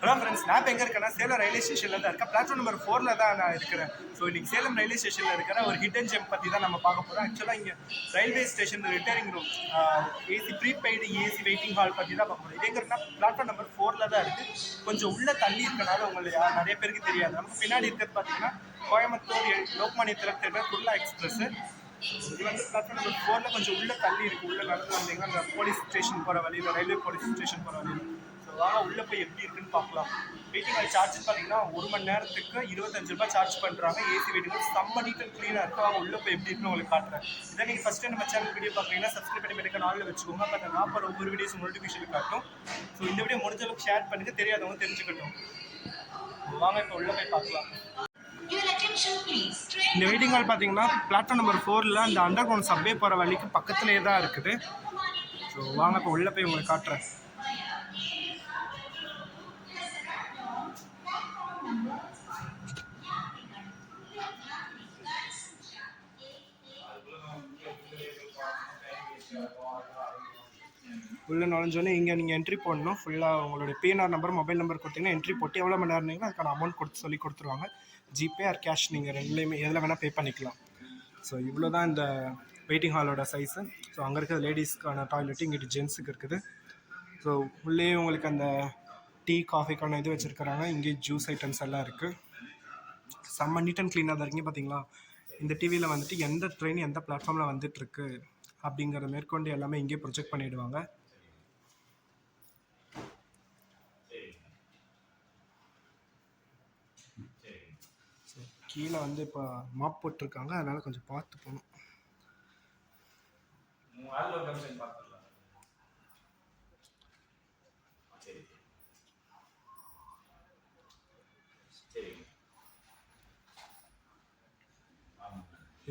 Hello friends, நான் இப்போ எங்கே இருக்கேன்னா சேலம் ரயில்வே ஸ்டேஷனில் தான் இருக்கேன். பிளாட்ஃபார்ம் நம்பர் 4ல் தான் நான் இருக்கிறேன். ஸோ இன்றைக்கி சேலம் ரயில்வே ஸ்டேஷனில் இருக்கிற ஒரு ஹிடன் ஜெம் பற்றி தான் நம்ம பார்க்க போகிறோம். ஆக்சுவலாக இங்கே railway station returning room, AC prepaid AC waiting hall பற்றி தான் பார்க்க போகிறோம். இது எங்கே இருக்குன்னா பிளாட்ஃபார்ம் நம்பர் 4ல் தான் இருக்குது. கொஞ்சம் உள்ளே தள்ளி இருக்கனால உங்களுக்கு நிறைய பேருக்கு தெரியாது. நமக்கு பின்னாடி இருக்கிறது பார்த்தீங்கன்னா கோயம்புத்தூர் லோக்மானிய திலக் தியேட்டர் குர்லா எக்ஸ்பிரஸ். இது வந்து பிளாட்ஃபார்ம் நம்பர் 4ல் கொஞ்சம் உள்ளே தள்ளி இருக்குது. உள்ளே நடந்து வந்தீங்கன்னா அந்த போலீஸ் ஸ்டேஷன் போகிற வழியில், ரயில்வே போலீஸ் ஸ்டேஷன் போகிற வழியில். ஸோ வாங்க உள்ளே போய் எப்படி இருக்குன்னு பார்க்கலாம். வெயிட்டிங் ஹால் சார்ஜ் பார்த்தீங்கன்னா 1 மணி நேரத்துக்கு 25 ரூபாய் சார்ஜ் பண்ணுறாங்க. ஏசி வெயிட்டிங் ஹால் செம்ம நீட் அண்ட் க்ளீனாக இருக்குது. அவங்க உள்ளே போய் எப்படி இருக்குன்னு உங்களுக்கு காட்டுறேன். இதை நீங்கள் ஃபஸ்ட் டைம் நம்ம சேனல் வீடியோ பார்க்குறீங்கன்னா சப்ஸ்கிரைப் பண்ணி மெடிக்க நாளில் வச்சுக்கோங்க. அப்போ நான் போகிற ஒவ்வொரு வீடியோஸ் நோட்டிஃபிகேஷன் காட்டும். ஸோ இந்த வீடியோ முடிஞ்ச அளவுக்கு ஷேர் பண்ணுங்க, தெரியாதவங்க தெரிஞ்சுக்கட்டும். வாங்க இப்போ உள்ளே போய் பார்க்கலாம். இந்த வெயிட்டிங் ஹால் பார்த்தீங்கன்னா பிளாட்ஃபார்ம் நம்பர் 4ல் அந்த அண்டர் கிரவுண்ட் சப்வே போகிற வழிக்கு பக்கத்துலேயே தான் இருக்குது. ஸோ வாங்க இப்போ உள்ளே போய் உங்களுக்கு காட்டுறேன். உள்ளே நுழைஞ்சோன்னே இங்கே நீங்கள் என்ட்ரி போடணும். ஃபுல்லாக உங்களுடைய பிஎன்ஆர் நம்பர், மொபைல் நம்பர் கொடுத்தீங்கன்னா என்ட்ரி போட்டு எவ்வளோ மணி நேரம் இருந்தீங்கன்னா அதுக்கான அமௌண்ட் சொல்லி கொடுத்துருவாங்க. ஜிபே ஆர் கேஷ் நீங்கள் ரெண்டுலேயுமே எதில் வேணால் பே பண்ணிக்கலாம். ஸோ இவ்வளோ தான் இந்த வெயிட்டிங் ஹாலோட சைஸு. ஸோ அங்கே இருக்கிற லேடிஸ்க்கான டாய்லெட்டு, இங்கிட்டு ஜென்ஸுக்கு இருக்குது. ஸோ உள்ளே உங்களுக்கு அந்த டீ காஃபிக்கான இது வச்சுருக்கிறாங்க. இங்கே ஜூஸ் ஐட்டம்ஸ் எல்லாம் இருக்குது. செம்ம நீட் அண்ட் க்ளீனாக தான் இருக்குங்க. பார்த்தீங்களா, இந்த டிவியில் வந்துட்டு எந்த ட்ரெயின் எந்த பிளாட்ஃபார்மில் வந்துட்டுருக்கு அப்படிங்கிறத மேற்கொண்டு எல்லாமே இங்கே ப்ரொஜெக்ட் பண்ணிவிடுவாங்க. கீழே வந்து இப்போ மாப் போட்டிருக்காங்க, அதனால் கொஞ்சம் பார்த்து போகணும்.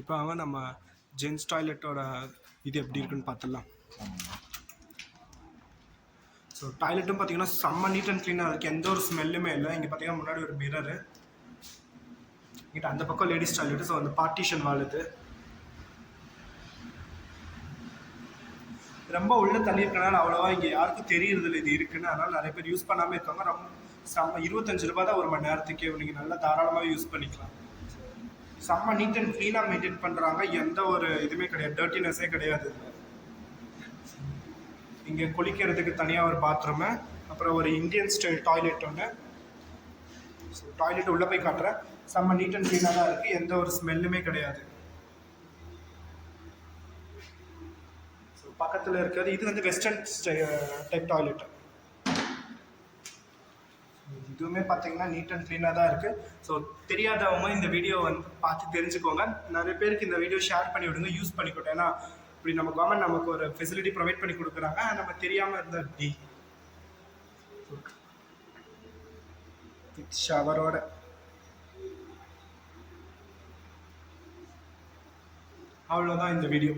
இப்போ அவங்க நம்ம ஜென்ஸ் டாய்லெட்டோட இது எப்படி இருக்குன்னு பார்த்துடலாம். ஸோ டாய்லெட்டும் பார்த்தீங்கன்னா செம்ம நீட் அண்ட் க்ளீனாக இருக்குது. எந்த ஒரு ஸ்மெல்லுமே இல்லை. இங்கே பார்த்தீங்கன்னா முன்னாடி ஒரு மிரரு, இங்கிட்ட அந்த பக்கம் லேடிஸ் டாய்லெட்டு. ஸோ அந்த பார்ட்டிஷன் வால் இது ரொம்ப உள்ளே தள்ளி இருக்கனால அவ்வளோவா இங்கே யாருக்கும் தெரியறதில்ல இது இருக்குன்னு. அதனால் நிறைய பேர் யூஸ் பண்ணாமல் இருக்காங்க. ரொம்ப செம்ம 25 ரூபா தான் 1 மணி நேரத்துக்கே. நீங்கள் நல்லா தாராளமாக யூஸ் பண்ணிக்கலாம். செம்ம நீட் அண்ட் க்ளீனாக மெயின்டைன் பண்ணுறாங்க. எந்த ஒரு இதுவுமே கிடையாது, டர்ட்டினஸே கிடையாது. இங்கே குளிக்கிறதுக்கு தனியாக ஒரு பாத்ரூமு, அப்புறம் ஒரு இந்தியன் ஸ்டைல் டாய்லெட் ஒன்று. ஸோ டாய்லெட் உள்ளே போய் காட்டுறேன். செம்ம நீட் அண்ட் க்ளீனாக தான் இருக்குது. எந்த ஒரு ஸ்மெல்லுமே கிடையாது. ஸோ பக்கத்தில் இருக்கிறது இது வந்து வெஸ்டர்ன் டைப் டாய்லெட்டு. இதுவுமே பார்த்தீங்கன்னா நீட் அண்ட் க்ளீனாக தான் இருக்குது. ஸோ தெரியாதவங்க இந்த வீடியோ வந்து பார்த்து தெரிஞ்சுக்கோங்க. நிறைய பேருக்கு இந்த வீடியோ ஷேர் பண்ணி விடுங்க, யூஸ் பண்ணிக்கோட்டேன். ஏன்னா இப்படி நம்ம கவர்மெண்ட் நமக்கு ஒரு ஃபெசிலிட்டி ப்ரொவைட் பண்ணி கொடுக்குறாங்க, நம்ம தெரியாமல் இருந்தால் எப்படி. வித் ஷவரோட அவ்வளோதான் இந்த வீடியோ.